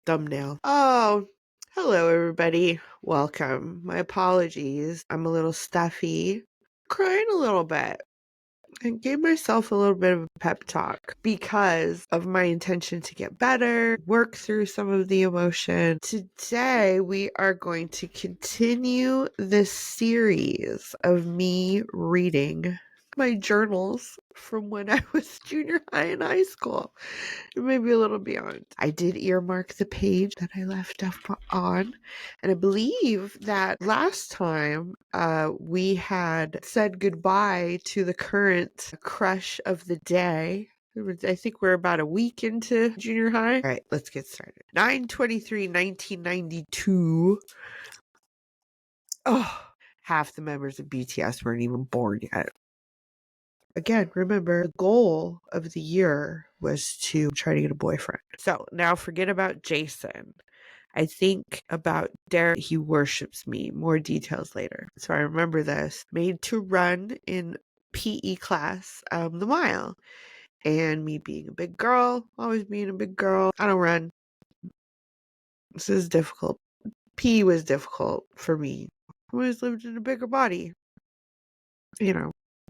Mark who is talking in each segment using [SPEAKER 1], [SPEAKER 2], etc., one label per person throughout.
[SPEAKER 1] thumbnail. Oh, hello everybody. Welcome. My apologies. I'm a little stuffy, crying a little bit. I gave myself a little bit of a pep talk because of my intention to get better, work through some of the emotion. Today, we are going to continue this series of me reading my journals from when I was junior high and high school, maybe a little beyond. I did earmark the page that I left up on, and I believe that last time we had said goodbye to the current crush of the day. I think we're about a week into junior high. All right, let's get started. 9/23/1992. Oh, half the members of BTS weren't even born yet. Again, remember, the goal of the year was to try to get a boyfriend. So now forget about Jason. I think about Derek. He worships me. More details later. So I remember this. Made to run in PE class the mile. And me being a big girl, always being a big girl. I don't run. This is difficult. PE was difficult for me. I always lived in a bigger body.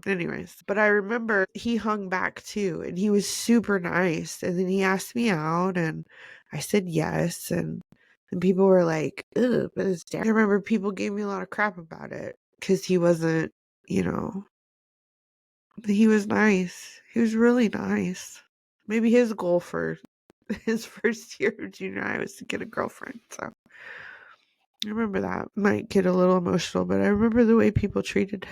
[SPEAKER 1] Anyways, but I remember he hung back too, and he was super nice. And then he asked me out, and I said yes. And people were like, ugh, but it's Derek. I remember people gave me a lot of crap about it because he wasn't, he was nice. He was really nice. Maybe his goal for his first year of junior high was to get a girlfriend. So I remember that. Might get a little emotional, but I remember the way people treated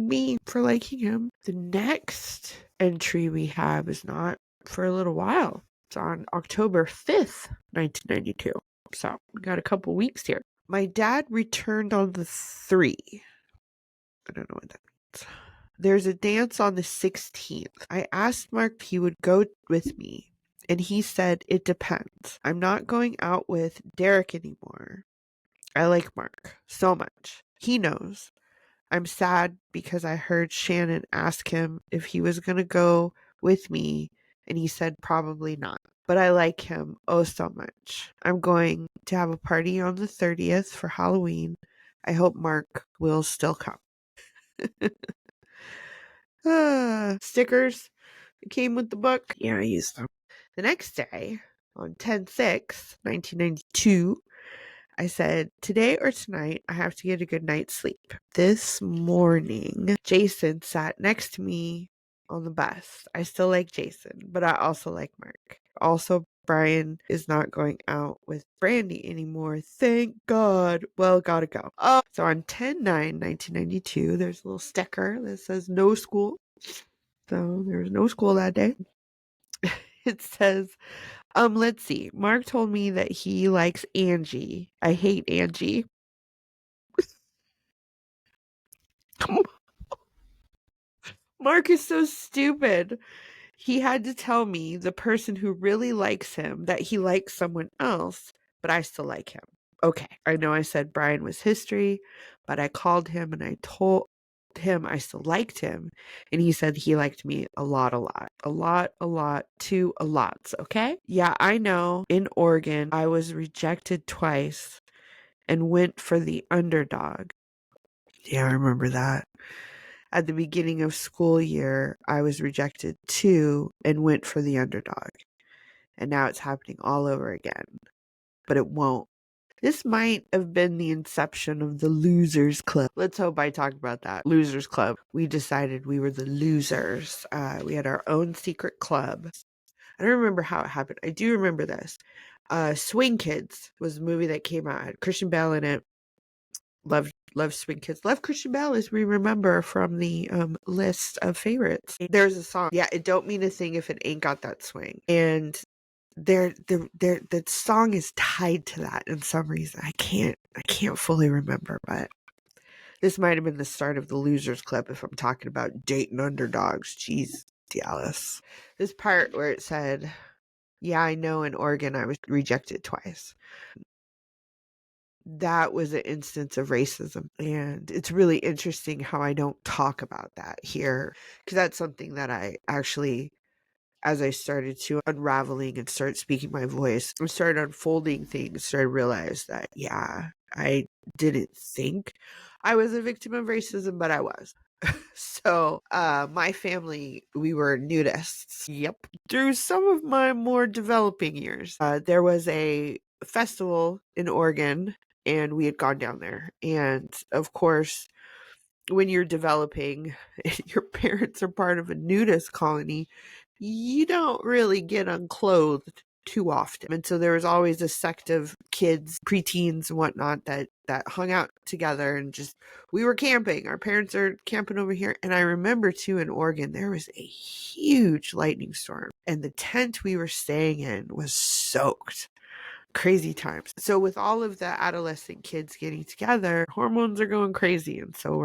[SPEAKER 1] me for liking him. The next entry we have is not for a little while. It's on October 5th, 1992. So we got a couple weeks here. My dad returned on the 3. I don't know what that means. There's a dance on the 16th. I asked Mark if he would go with me, and he said, it depends. I'm not going out with Derek anymore. I like Mark so much. He knows. I'm sad because I heard Shannon ask him if he was going to go with me, and he said probably not. But I like him oh so much. I'm going to have a party on the 30th for Halloween. I hope Mark will still come. Stickers came with the book. Yeah, I used them. The next day, on 10/6/1992, I said, today or tonight, I have to get a good night's sleep. This morning, Jason sat next to me on the bus. I still like Jason, but I also like Mark. Also, Brian is not going out with Brandy anymore. Thank God. Well, gotta go. Oh, so on 10/9/1992, there's a little sticker that says no school. So there was no school that day. It says, let's see. Mark told me that he likes Angie. I hate Angie. Mark is so stupid. He had to tell me, the person who really likes him, that he likes someone else, but I still like him. Okay, I know I said Brian was history, but I called him and I told him I still liked him, and he said he liked me a lot, two a lots, okay? Yeah, I know. In Oregon, I was rejected twice and went for the underdog. Yeah, I remember that. At the beginning of school year, I was rejected too and went for the underdog. And now it's happening all over again. But it won't. This might have been the inception of the Losers Club. Let's hope I talk about that. Losers Club. We decided we were the losers. We had our own secret club. I don't remember how it happened. I do remember this. Swing Kids was a movie that came out. It had Christian Bale in it. Loved Swing Kids. Loved Christian Bale, as we remember from the list of favorites. There's a song. Yeah, it don't mean a thing if it ain't got that swing. And the song is tied to that in some reason. I can't fully remember, but this might have been the start of the Losers Club if I'm talking about dating underdogs. Jeez, Dallas. This part where it said, yeah, I know in Oregon I was rejected twice. That was an instance of racism. And it's really interesting how I don't talk about that here, because that's something that I actually as I started to unraveling and start speaking my voice and started unfolding things, started to realize that, yeah, I didn't think I was a victim of racism, but I was. So, my family, we were nudists. Yep. Through some of my more developing years, there was a festival in Oregon, and we had gone down there. And of course, when you're developing, your parents are part of a nudist colony, you don't really get unclothed too often. And so there was always a sect of kids, preteens and whatnot, that hung out together, and just, we were camping. Our parents are camping over here. And I remember too, in Oregon, there was a huge lightning storm, and the tent we were staying in was soaked. Crazy times. So with all of the adolescent kids getting together, hormones are going crazy. And so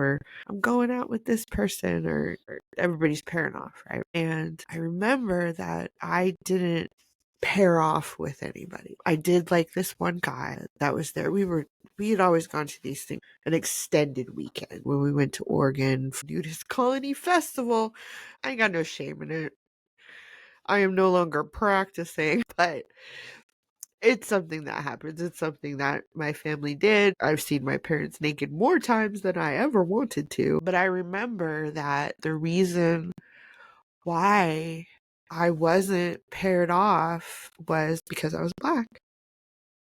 [SPEAKER 1] I'm going out with this person, or everybody's pairing off, right? And I remember that I didn't pair off with anybody. I did like this one guy that was there. We had always gone to these things, an extended weekend when we went to Oregon for Nudist Colony Festival. I ain't got no shame in it. I am no longer practicing, but it's something that happens. It's something that my family did. I've seen my parents naked more times than I ever wanted to. But I remember that the reason why I wasn't paired off was because I was Black.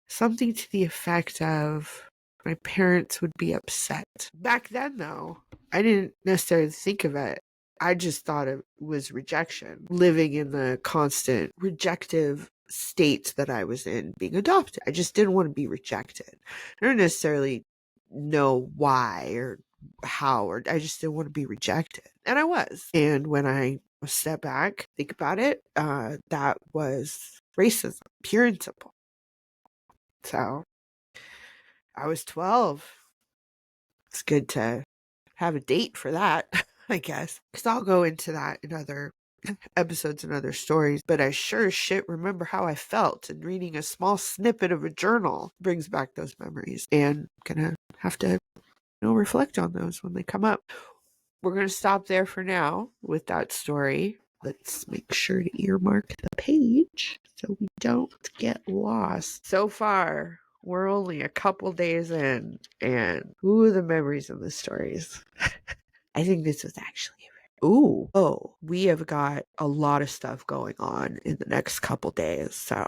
[SPEAKER 1] Something to the effect of, my parents would be upset. Back then, though, I didn't necessarily think of it. I just thought it was rejection. Living in the constant rejective state that I was in, being adopted. I just didn't want to be rejected. I don't necessarily know why or how, or I just didn't want to be rejected. And I was. And when I step back, think about it, that was racism, pure and simple. So I was 12. It's good to have a date for that, I guess. Because I'll go into that in other episodes and other stories. But I sure as shit remember how I felt. And reading a small snippet of a journal brings back those memories. And I'm going to have to reflect on those when they come up. We're going to stop there for now with that story. Let's make sure to earmark the page so we don't get lost. So far, we're only a couple days in, and the memories of the stories. I think this was actually we have got a lot of stuff going on in the next couple days. So,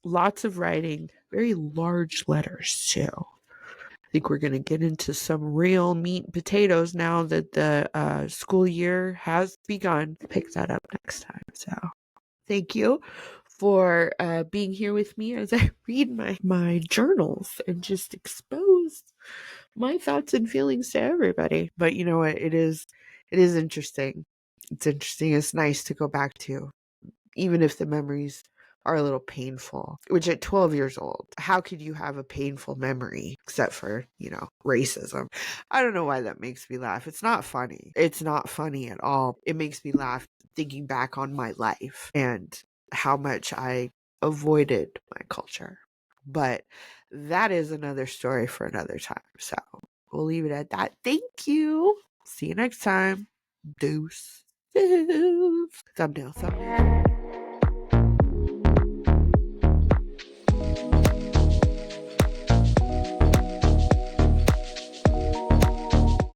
[SPEAKER 1] lots of writing, very large letters too. I think we're going to get into some real meat and potatoes now that the school year has begun. Pick that up next time. So thank you for being here with me as I read my journals and just expose my thoughts and feelings to everybody. But you know what? It is interesting. It's interesting. It's nice to go back to, even if the memories are a little painful, which at 12 years old, how could you have a painful memory except for, racism? I don't know why that makes me laugh. It's not funny. It's not funny at all. It makes me laugh thinking back on my life and how much I avoided my culture. But that is another story for another time. So we'll leave it at that. Thank you. See you next time. Deuce. Thumbnail.